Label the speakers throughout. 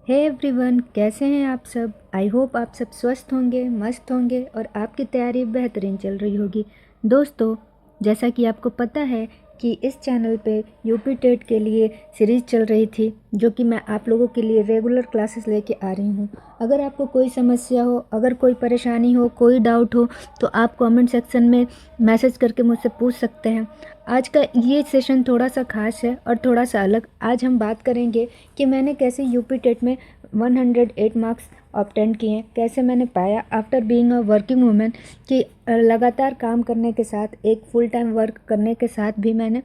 Speaker 1: Hey everyone, कैसे हैं आप सब। आई होप आप सब स्वस्थ होंगे, मस्त होंगे और आपकी तैयारी बेहतरीन चल रही होगी। दोस्तों, जैसा कि आपको पता है कि इस चैनल पे यूपी टेट के लिए सीरीज़ चल रही थी, जो कि मैं आप लोगों के लिए रेगुलर क्लासेस लेके आ रही हूँ। अगर आपको कोई समस्या हो, अगर कोई परेशानी हो, कोई डाउट हो, तो आप कमेंट सेक्शन में मैसेज करके मुझसे पूछ सकते हैं। आज का ये सेशन थोड़ा सा खास है और थोड़ा सा अलग। आज हम बात करेंगे कि मैंने कैसे यूपी टेट में 108 मार्क्स ऑब्टेन किए, कैसे मैंने पाया after being a working women कि लगातार काम करने के साथ, एक फुल टाइम वर्क करने के साथ भी मैंने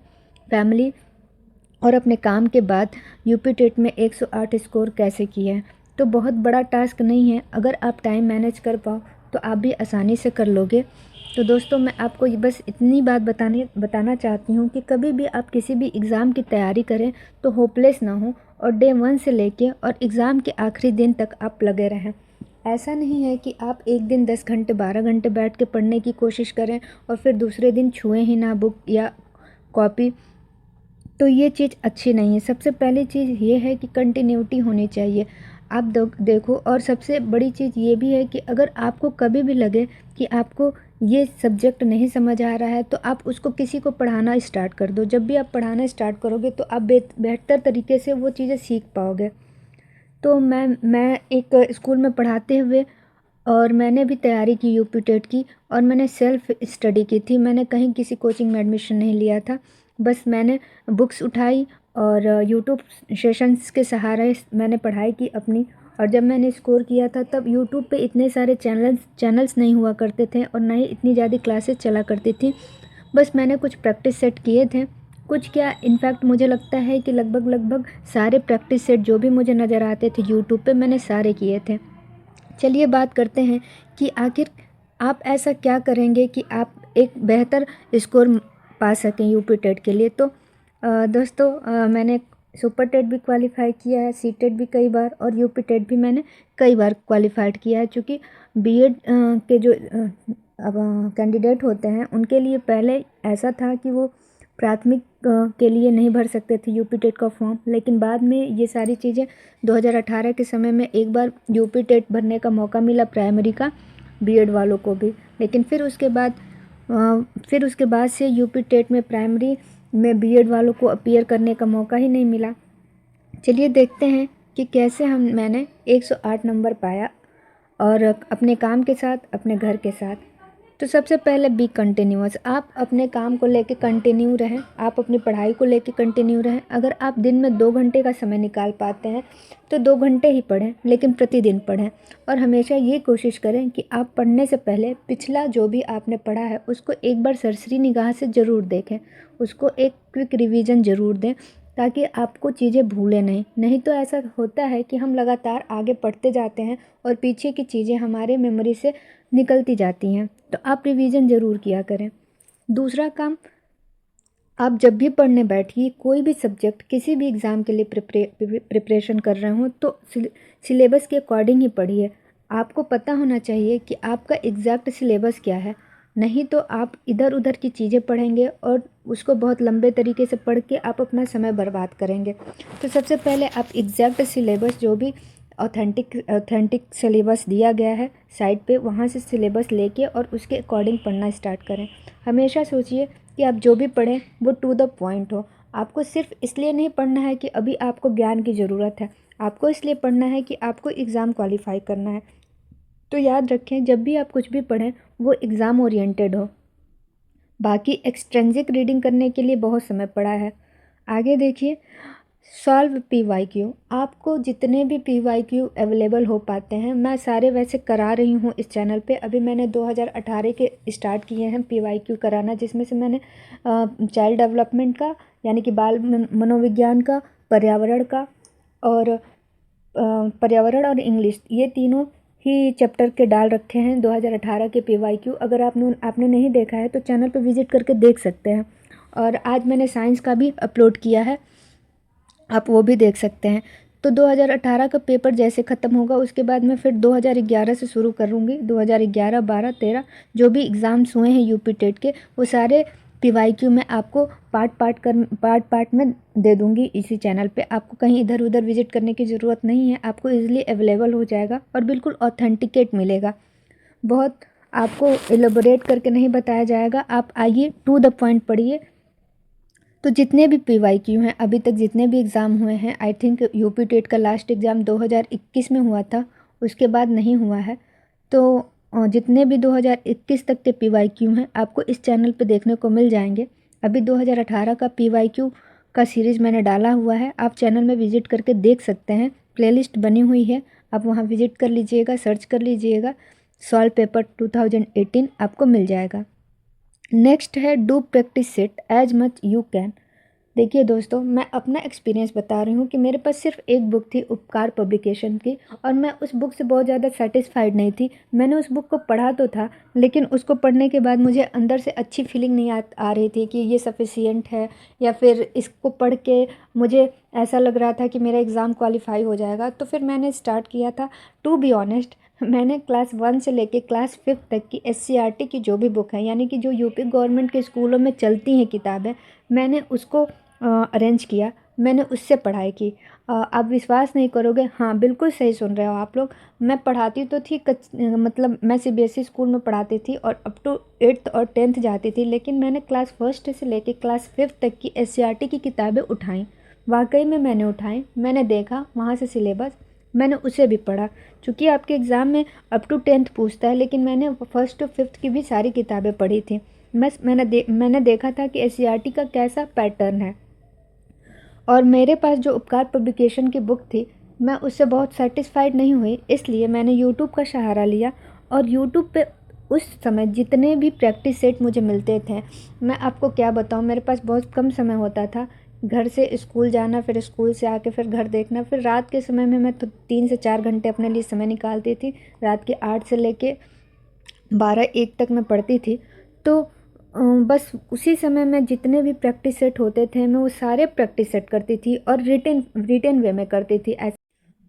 Speaker 1: फैमिली और अपने काम के बाद यूपी टेट में 108 स्कोर कैसे किए हैं। तो बहुत बड़ा टास्क नहीं है, अगर आप टाइम मैनेज कर पाओ तो आप भी आसानी से कर लोगे। तो दोस्तों, मैं आपको ये बस इतनी बात बताना चाहती हूँ कि कभी भी आप किसी भी एग्ज़ाम की तैयारी करें तो होपलेस ना हो, और डे 1 से लेके और एग्ज़ाम के आखिरी दिन तक आप लगे रहें। ऐसा नहीं है कि आप एक दिन 10 घंटे 12 घंटे बैठ के पढ़ने की कोशिश करें और फिर दूसरे दिन छुएं ही ना बुक या कॉपी। तो ये चीज़ अच्छी नहीं है। सबसे पहली चीज़ ये है कि कंटिन्यूटी होनी चाहिए। आप देखो, और सबसे बड़ी चीज़ ये भी है कि अगर आपको कभी भी लगे कि आपको ये सब्जेक्ट नहीं समझ आ रहा है, तो आप उसको किसी को पढ़ाना स्टार्ट कर दो। जब भी आप पढ़ाना स्टार्ट करोगे तो आप बेहतर तरीके से वो चीज़ें सीख पाओगे। तो मैं एक स्कूल में पढ़ाते हुए, और मैंने भी तैयारी की यूपी टेट की, और मैंने सेल्फ स्टडी की थी। मैंने कहीं किसी कोचिंग में एडमिशन नहीं लिया था। बस मैंने बुक्स उठाई और यूट्यूब सेशंस के सहारे मैंने पढ़ाई की अपनी। और जब मैंने स्कोर किया था तब यूट्यूब पे इतने सारे चैनल्स नहीं हुआ करते थे, और ना ही इतनी ज़्यादा क्लासेस चला करती थी। बस मैंने कुछ प्रैक्टिस सेट किए थे, कुछ क्या, इनफैक्ट मुझे लगता है कि लगभग लगभग सारे प्रैक्टिस सेट जो भी मुझे नज़र आते थे यूट्यूब पे, मैंने सारे किए थे। चलिए बात करते हैं कि आखिर आप ऐसा क्या करेंगे कि आप एक बेहतर स्कोर पा सकें यूपी टेट के लिए। तो दोस्तों, मैंने सुपर टेट भी क्वालिफाई किया है, सी टेट भी कई बार, और यूपी टेट भी मैंने कई बार क्वालिफाइड किया है। चूँकि बीएड के जो अब कैंडिडेट होते हैं, उनके लिए पहले ऐसा था कि वो प्राथमिक के लिए नहीं भर सकते थे यूपी टेट का फॉर्म, लेकिन बाद में ये सारी चीज़ें 2018 के समय में एक बार यूपी टेट भरने का मौका मिला प्राइमरी का बीएड वालों को भी। लेकिन फिर उसके बाद से यूपी टेट में प्राइमरी में बीएड वालों को अपीयर करने का मौका ही नहीं मिला। चलिए देखते हैं कि कैसे मैंने 108 नंबर पाया, और अपने काम के साथ, अपने घर के साथ। तो सबसे पहले बी कंटिन्यूअस। आप अपने काम को लेके कंटिन्यू रहें, आप अपनी पढ़ाई को लेके कंटिन्यू रहें। अगर आप दिन में 2 घंटे का समय निकाल पाते हैं तो 2 घंटे ही पढ़ें, लेकिन प्रतिदिन पढ़ें। और हमेशा ये कोशिश करें कि आप पढ़ने से पहले पिछला जो भी आपने पढ़ा है उसको एक बार सरसरी निगाह से ज़रूर देखें, उसको एक क्विक रिवीजन ज़रूर दें, ताकि आपको चीज़ें भूलें नहीं तो ऐसा होता है कि हम लगातार आगे पढ़ते जाते हैं और पीछे की चीज़ें हमारे मेमोरी से निकलती जाती हैं। तो आप रिवीजन ज़रूर किया करें। दूसरा काम, आप जब भी पढ़ने बैठिए, कोई भी सब्जेक्ट, किसी भी एग्ज़ाम के लिए प्रिपरेशन कर रहे हो, तो सिलेबस के अकॉर्डिंग ही पढ़िए। आपको पता होना चाहिए कि आपका एग्जैक्ट सिलेबस क्या है। नहीं तो आप इधर उधर की चीज़ें पढ़ेंगे और उसको बहुत लंबे तरीके से पढ़ के आप अपना समय बर्बाद करेंगे। तो सबसे पहले आप एग्जैक्ट सिलेबस, जो भी ऑथेंटिक सिलेबस दिया गया है साइट पे, वहाँ से सिलेबस लेके और उसके अकॉर्डिंग पढ़ना स्टार्ट करें। हमेशा सोचिए कि आप जो भी पढ़ें वो टू द पॉइंट हो। आपको सिर्फ इसलिए नहीं पढ़ना है कि अभी आपको ज्ञान की ज़रूरत है, आपको इसलिए पढ़ना है कि आपको एग्ज़ाम क्वालिफाई करना है। तो याद रखें, जब भी आप कुछ भी पढ़ें वो एग्ज़ाम ओरिएंटेड हो। बाकी एक्सट्रेंसिक रीडिंग करने के लिए बहुत समय पड़ा है। आगे देखिए, सॉल्व पीवाईक्यू। आपको जितने भी पीवाईक्यू अवेलेबल हो पाते हैं, मैं सारे वैसे करा रही हूँ इस चैनल पे। अभी मैंने 2018 के स्टार्ट किए हैं पीवाईक्यू कराना, जिसमें से मैंने चाइल्ड डेवलपमेंट का, यानी कि बाल मनोविज्ञान का, पर्यावरण का, और पर्यावरण और इंग्लिश, ये तीनों ही चैप्टर के डाल रखे हैं 2018 के पीवाईक्यू। अगर आपने नहीं देखा है तो चैनल पे विज़िट करके देख सकते हैं। और आज मैंने साइंस का भी अपलोड किया है, आप वो भी देख सकते हैं। तो 2018 का पेपर जैसे ख़त्म होगा उसके बाद मैं फिर 2011 से शुरू करूँगी। 2011, 12, 13 जो भी एग्ज़ाम्स हुए हैं यूपी टेट के, वो सारे PYQ मैं आपको पार्ट में दे दूँगी इसी चैनल पे। आपको कहीं इधर उधर विजिट करने की ज़रूरत नहीं है, आपको ईज़िली अवेलेबल हो जाएगा और बिल्कुल ऑथेंटिकेट मिलेगा। बहुत आपको एलेबोरेट करके नहीं बताया जाएगा। आप आइए, टू द पॉइंट पढ़िए। तो जितने भी PYQ हैं, अभी तक जितने भी एग्ज़ाम हुए हैं, आई थिंक यूपी टेट का लास्ट एग्ज़ाम 2021 में हुआ था, उसके बाद नहीं हुआ है। तो जितने भी 2021 तक के PYQ हैं, आपको इस चैनल पे देखने को मिल जाएंगे। अभी 2018 का PYQ का सीरीज़ मैंने डाला हुआ है, आप चैनल में विज़िट करके देख सकते हैं। प्लेलिस्ट बनी हुई है, आप वहाँ विज़िट कर लीजिएगा, सर्च कर लीजिएगा, सॉल्व पेपर 2018 आपको मिल जाएगा। नेक्स्ट है do practice it as much you can. देखिए दोस्तों, मैं अपना एक्सपीरियंस बता रही हूँ कि मेरे पास सिर्फ एक बुक थी उपकार पब्लिकेशन की, और मैं उस बुक से बहुत ज़्यादा सेटिस्फाइड नहीं थी। मैंने उस बुक को पढ़ा तो था, लेकिन उसको पढ़ने के बाद मुझे अंदर से अच्छी फीलिंग नहीं आ रही थी कि ये सफिशियंट है, या फिर इसको पढ़ के मुझे ऐसा लग रहा था कि मेरा एग्ज़ाम क्वालिफाई हो जाएगा। तो फिर मैंने स्टार्ट किया था। टू बी ऑनेस्ट, मैंने क्लास 1 से लेके क्लास 5 तक की SCRT की जो भी बुक है, यानी कि जो यूपी गवर्नमेंट के स्कूलों में चलती हैं किताबें, मैंने उसको अरेंज किया, मैंने उससे पढ़ाई की। आप विश्वास नहीं करोगे, हाँ बिल्कुल सही सुन रहे हो आप लोग। मैं पढ़ाती तो थी मतलब मैं CBSE स्कूल में पढ़ाती थी और अप टू 8th और 10th जाती थी, लेकिन मैंने क्लास 1 से लेके क्लास 5 तक की SCRT की किताबें उठाई। वाकई में मैंने उठाई, मैंने देखा वहाँ से सिलेबस, मैंने उसे भी पढ़ा। चूँकि आपके एग्ज़ाम में अप टू 10th पूछता है, लेकिन मैंने 1st to 5th की भी सारी किताबें पढ़ी थी। मैंने देखा था कि SCRT का कैसा पैटर्न है, और मेरे पास जो उपकार पब्लिकेशन की बुक थी, मैं उससे बहुत सेटिस्फाइड नहीं हुई। इसलिए मैंने यूट्यूब का सहारा लिया, और यूट्यूब पे उस समय जितने भी प्रैक्टिस सेट मुझे मिलते थे, मैं आपको क्या बताऊं, मेरे पास बहुत कम समय होता था। घर से स्कूल जाना, फिर स्कूल से आके फिर घर देखना, फिर रात के समय में मैं तो 3 से 4 घंटे अपने लिए समय निकालती थी। रात के 8 से लेके 12-1 तक मैं पढ़ती थी। तो बस उसी समय में जितने भी प्रैक्टिस सेट होते थे, मैं वो सारे प्रैक्टिस सेट करती थी, और रिटेन वे में करती थी ऐसे।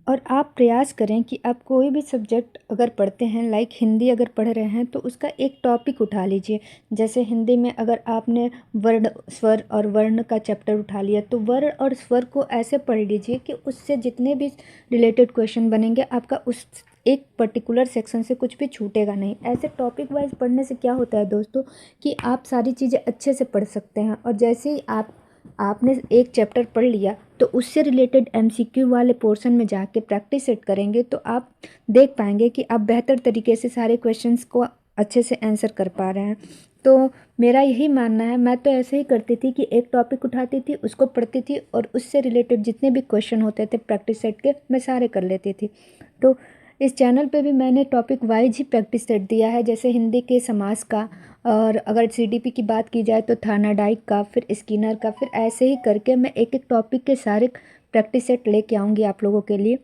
Speaker 1: और आप प्रयास करें कि आप कोई भी सब्जेक्ट अगर पढ़ते हैं, लाइक हिंदी अगर पढ़ रहे हैं, तो उसका एक टॉपिक उठा लीजिए। जैसे हिंदी में अगर आपने वर्ण, स्वर और वर्ण का चैप्टर उठा लिया, तो वर्ण और स्वर को ऐसे पढ़ लीजिए कि उससे जितने भी रिलेटेड क्वेश्चन बनेंगे, आपका उस एक पर्टिकुलर सेक्शन से कुछ भी छूटेगा नहीं। ऐसे टॉपिक वाइज पढ़ने से क्या होता है दोस्तों, कि आप सारी चीज़ें अच्छे से पढ़ सकते हैं। और जैसे ही आपने एक चैप्टर पढ़ लिया, तो उससे रिलेटेड MCQ वाले पोर्शन में जाके प्रैक्टिस सेट करेंगे, तो आप देख पाएंगे कि आप बेहतर तरीके से सारे क्वेश्चंस को अच्छे से आंसर कर पा रहे हैं। तो मेरा यही मानना है, मैं तो ऐसे ही करती थी कि एक टॉपिक उठाती थी, उसको पढ़ती थी, और उससे रिलेटेड जितने भी क्वेश्चन होते थे प्रैक्टिस सेट के, मैं सारे कर लेती थी। तो इस चैनल पे भी मैंने टॉपिक वाइज ही प्रैक्टिस सेट दिया है, जैसे हिंदी के समास का, और अगर CDP की बात की जाए तो थानाडाइक का, फिर स्किनर का, फिर ऐसे ही करके मैं एक एक टॉपिक के सारे प्रैक्टिस सेट लेके आऊँगी आप लोगों के लिए।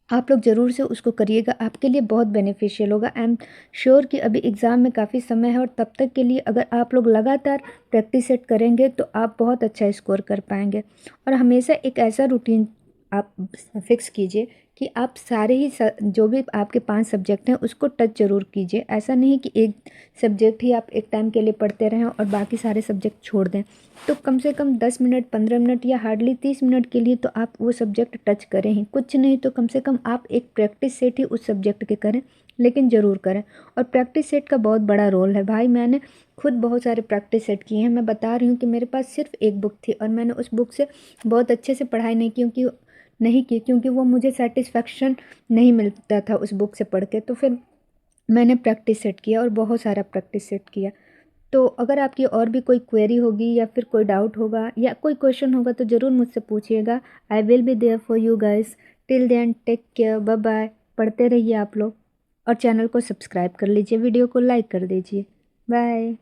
Speaker 1: आप लोग ज़रूर से उसको करिएगा, आपके लिए बहुत बेनिफिशियल होगा। आई एम श्योर कि अभी एग्ज़ाम में काफ़ी समय है, और तब तक के लिए अगर आप लोग लगातार प्रैक्टिस सेट करेंगे, तो आप बहुत अच्छा स्कोर कर पाएंगे। और हमेशा एक ऐसा रूटीन आप फिक्स कीजिए कि आप सारे ही जो भी आपके 5 सब्जेक्ट हैं उसको टच ज़रूर कीजिए। ऐसा नहीं कि एक सब्जेक्ट ही आप एक टाइम के लिए पढ़ते रहें और बाकी सारे सब्जेक्ट छोड़ दें। तो कम से कम 10 मिनट, 15 मिनट, या हार्डली 30 मिनट के लिए तो आप वो सब्जेक्ट टच करें ही। कुछ नहीं तो कम से कम आप एक प्रैक्टिस सेट ही उस सब्जेक्ट के करें, लेकिन ज़रूर करें। और प्रैक्टिस सेट का बहुत बड़ा रोल है भाई। मैंने खुद बहुत सारे प्रैक्टिस सेट किए हैं। मैं बता रही हूँ कि मेरे पास सिर्फ एक बुक थी, और मैंने उस बुक से बहुत अच्छे से पढ़ाई नहीं की, क्योंकि वो मुझे सेटिस्फेक्शन नहीं मिलता था उस बुक से पढ़ के। तो फिर मैंने प्रैक्टिस सेट किया, और बहुत सारा प्रैक्टिस सेट किया। तो अगर आपकी और भी कोई क्वेरी होगी, या फिर कोई डाउट होगा, या कोई क्वेश्चन होगा, तो ज़रूर मुझसे पूछिएगा। I will be there for you guys. Till then take care, bye bye. पढ़ते रहिए आप लोग, और चैनल को सब्सक्राइब कर लीजिए, वीडियो को लाइक कर दीजिए। बाय।